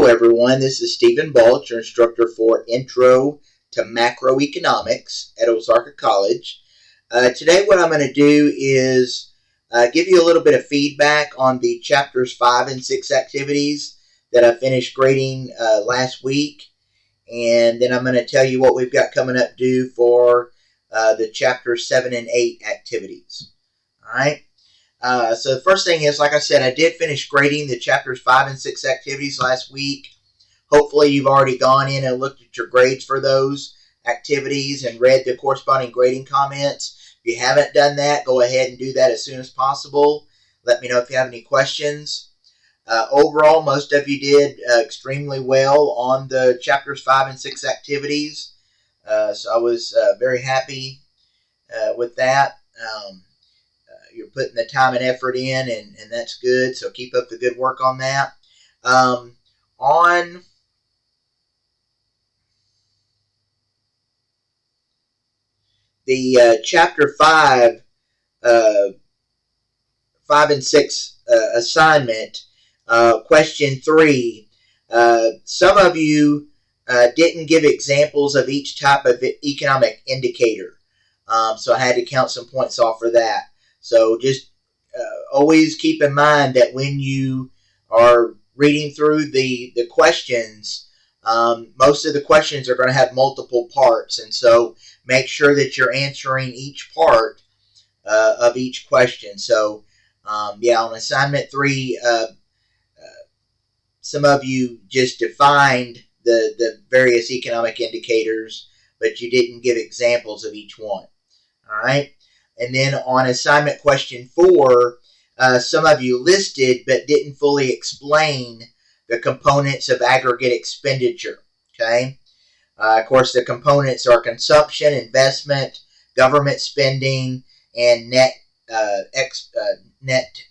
everyone. This is Stephen Balch, your instructor for Intro to Macroeconomics at Ozarka College. Today what I'm going to do is give you a little bit of feedback on the chapters 5 and 6 activities that I finished grading last week. And then I'm going to tell you what we've got coming up due for the chapters 7 and 8 activities. All right. So the first thing is, like I said, I did finish grading the chapters 5 and 6 activities last week. Hopefully you've already gone in and looked at your grades for those activities and read the corresponding grading comments. If you haven't done that, go ahead and do that as soon as possible. Let me know if you have any questions. Overall, most of you did extremely well on the chapters 5 and 6 activities. So I was very happy with that. You're putting the time and effort in, and that's good. So keep up the good work on that. On the chapter 5 and 6 assignment, question 3, some of you didn't give examples of each type of economic indicator. So I had to count some points off for that. So just always keep in mind that when you are reading through the questions, most of the questions are going to have multiple parts. And so make sure that you're answering each part of each question. So, yeah, on assignment 3, some of you just defined the various economic indicators, but you didn't give examples of each one. All right. And then on assignment question 4, some of you listed but didn't fully explain the components of aggregate expenditure. Okay. Of course, the components are consumption, investment, government spending, and net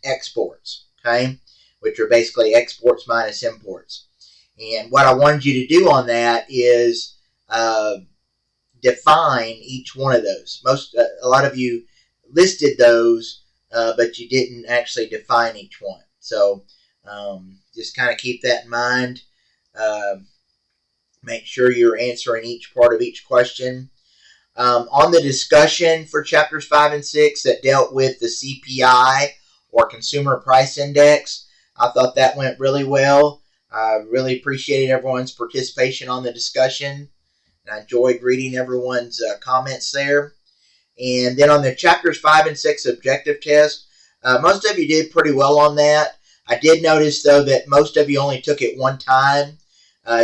exports. Okay, which are basically exports minus imports. And what I wanted you to do on that is define each one of those. A lot of you listed those, but you didn't actually define each one. So just kind of keep that in mind. Make sure you're answering each part of each question. On the discussion for chapters 5 and 6 that dealt with the CPI, or Consumer Price Index, I thought that went really well. I really appreciated everyone's participation on the discussion. I enjoyed reading everyone's comments there. And then on the chapters 5 and 6 objective test, most of you did pretty well on that. I did notice, though, that most of you only took it one time.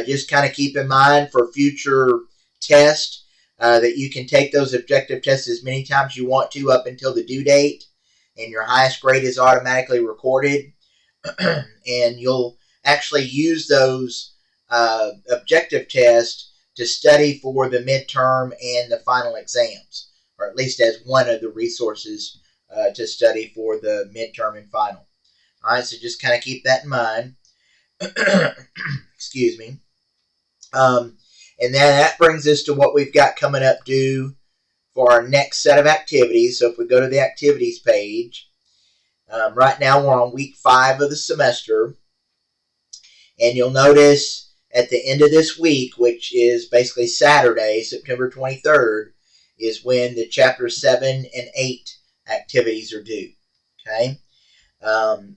Just kind of keep in mind for future tests that you can take those objective tests as many times as you want to up until the due date, and your highest grade is automatically recorded. And you'll actually use those objective tests to study for the midterm and the final exams, or at least as one of the resources to study for the midterm and final. All right, so just kind of keep that in mind. Excuse me. And then that brings us to what we've got coming up due for our next set of activities. So if we go to the activities page, right now we're on week 5 of the semester. And you'll notice at the end of this week, which is basically Saturday, September 23rd, is when the chapter 7 and 8 activities are due. Okay?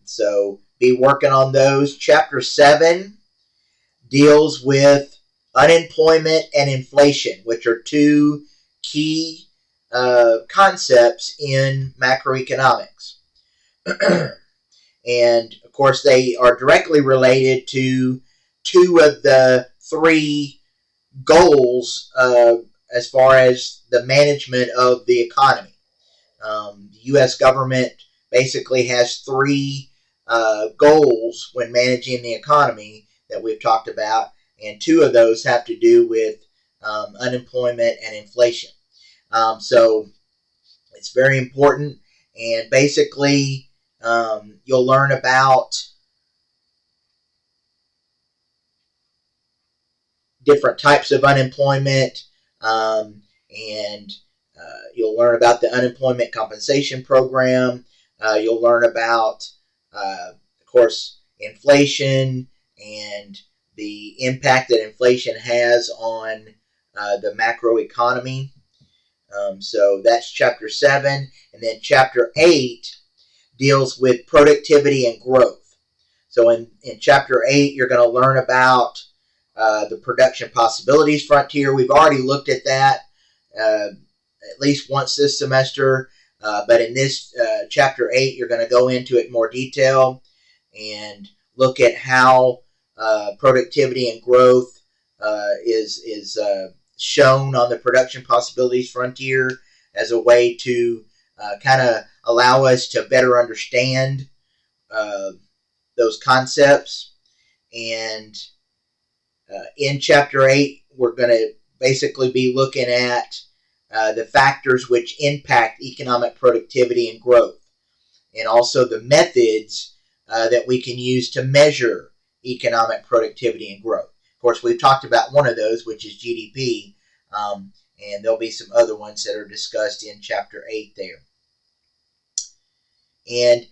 So be working on those. Chapter 7 deals with unemployment and inflation, which are two key concepts in macroeconomics. And, of course, they are directly related to 2 of the 3 goals as far as the management of the economy. The U.S. government basically has 3 goals when managing the economy that we've talked about, and 2 of those have to do with unemployment and inflation. So it's very important, and basically you'll learn about different types of unemployment, and you'll learn about the unemployment compensation program. You'll learn about, of course, inflation and the impact that inflation has on the macroeconomy. So that's chapter 7. And then chapter 8 deals with productivity and growth. So in chapter 8, you're going to learn about the production possibilities frontier. We've already looked at that at least once this semester. But in this chapter 8, you're going to go into it in more detail and look at how productivity and growth is shown on the production possibilities frontier as a way to kind of allow us to better understand those concepts. And in chapter 8, we're going to basically be looking at the factors which impact economic productivity and growth, and also the methods that we can use to measure economic productivity and growth. Of course, we've talked about one of those, which is GDP, and there'll be some other ones that are discussed in chapter 8 there. And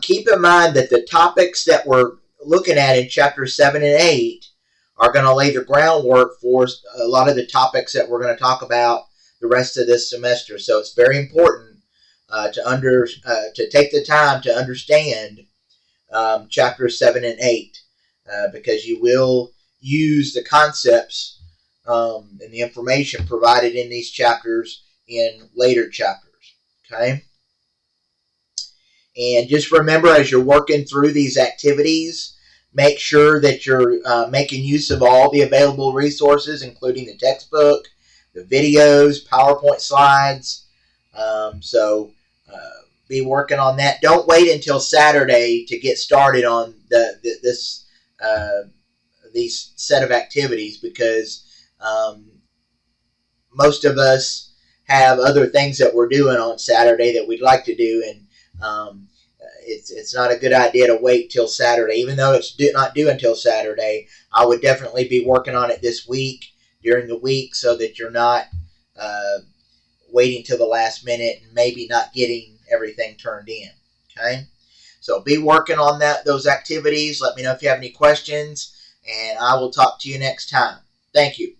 keep in mind that the topics that we're looking at in chapter 7 and 8 are going to lay the groundwork for a lot of the topics that we're going to talk about the rest of this semester. So it's very important to take the time to understand chapters 7 and 8 because you will use the concepts and the information provided in these chapters in later chapters. Okay? And just remember, as you're working through these activities, make sure that you're making use of all the available resources, including the textbook, the videos, PowerPoint slides. So be working on that. Don't wait until Saturday to get started on these set of activities, because most of us have other things that we're doing on Saturday that we'd like to do, and it's not a good idea to wait till Saturday. Even though it's not due until Saturday, I would definitely be working on it this week, during the week, so that you're not waiting till the last minute and maybe not getting everything turned in. Okay? So be working on those activities. Let me know if you have any questions, and I will talk to you next time. Thank you.